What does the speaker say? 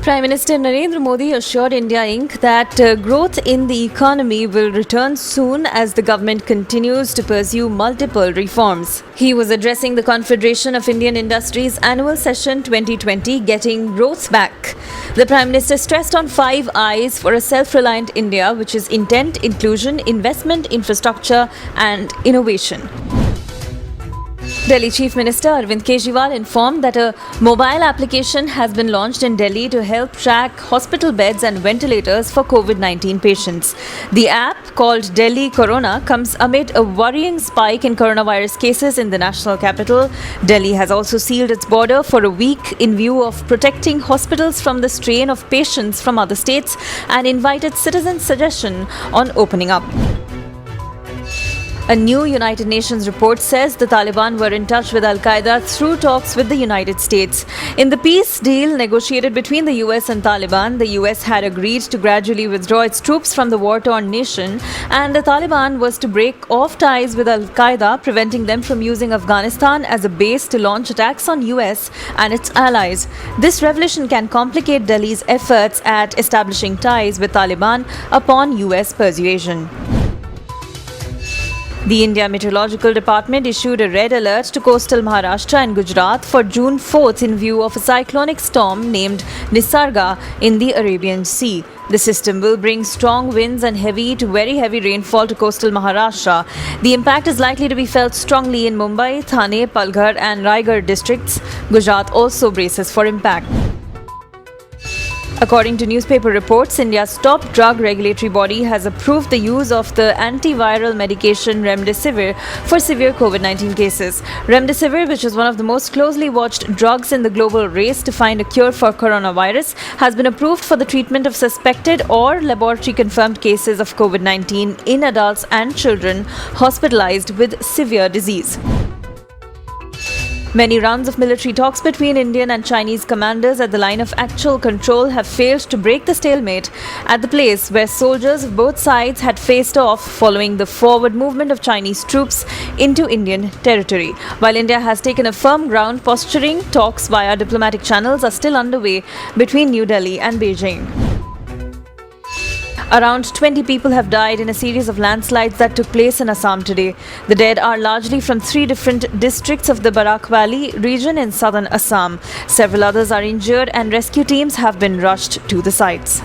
Prime Minister Narendra Modi assured India Inc. that growth in the economy will return soon as the government continues to pursue multiple reforms. He was addressing the Confederation of Indian Industries Annual Session 2020, Getting Growth Back. The Prime Minister stressed on 5 I's for a self-reliant India, which is intent, inclusion, investment, infrastructure and innovation. Delhi Chief Minister Arvind Kejriwal informed that a mobile application has been launched in Delhi to help track hospital beds and ventilators for COVID-19 patients. The app, called Delhi Corona, comes amid a worrying spike in coronavirus cases in the national capital. Delhi has also sealed its border for a week in view of protecting hospitals from the strain of patients from other states and invited citizens' suggestion on opening up. A new United Nations report says the Taliban were in touch with Al-Qaeda through talks with the United States. In the peace deal negotiated between the US and Taliban, the US had agreed to gradually withdraw its troops from the war-torn nation, and the Taliban was to break off ties with Al-Qaeda, preventing them from using Afghanistan as a base to launch attacks on US and its allies. This revelation can complicate Delhi's efforts at establishing ties with Taliban upon US persuasion. The India Meteorological Department issued a red alert to coastal Maharashtra and Gujarat for June 4th in view of a cyclonic storm named Nisarga in the Arabian Sea. The system will bring strong winds and heavy to very heavy rainfall to coastal Maharashtra. The impact is likely to be felt strongly in Mumbai, Thane, Palghar and Raigad districts. Gujarat also braces for impact. According to newspaper reports, India's top drug regulatory body has approved the use of the antiviral medication Remdesivir for severe COVID-19 cases. Remdesivir, which is one of the most closely watched drugs in the global race to find a cure for coronavirus, has been approved for the treatment of suspected or laboratory-confirmed cases of COVID-19 in adults and children hospitalized with severe disease. Many rounds of military talks between Indian and Chinese commanders at the line of actual control have failed to break the stalemate at the place where soldiers of both sides had faced off following the forward movement of Chinese troops into Indian territory. While India has taken a firm ground posturing, talks via diplomatic channels are still underway between New Delhi and Beijing. Around 20 people have died in a series of landslides that took place in Assam today. The dead are largely from 3 different districts of the Barak Valley region in southern Assam. Several others are injured and rescue teams have been rushed to the sites.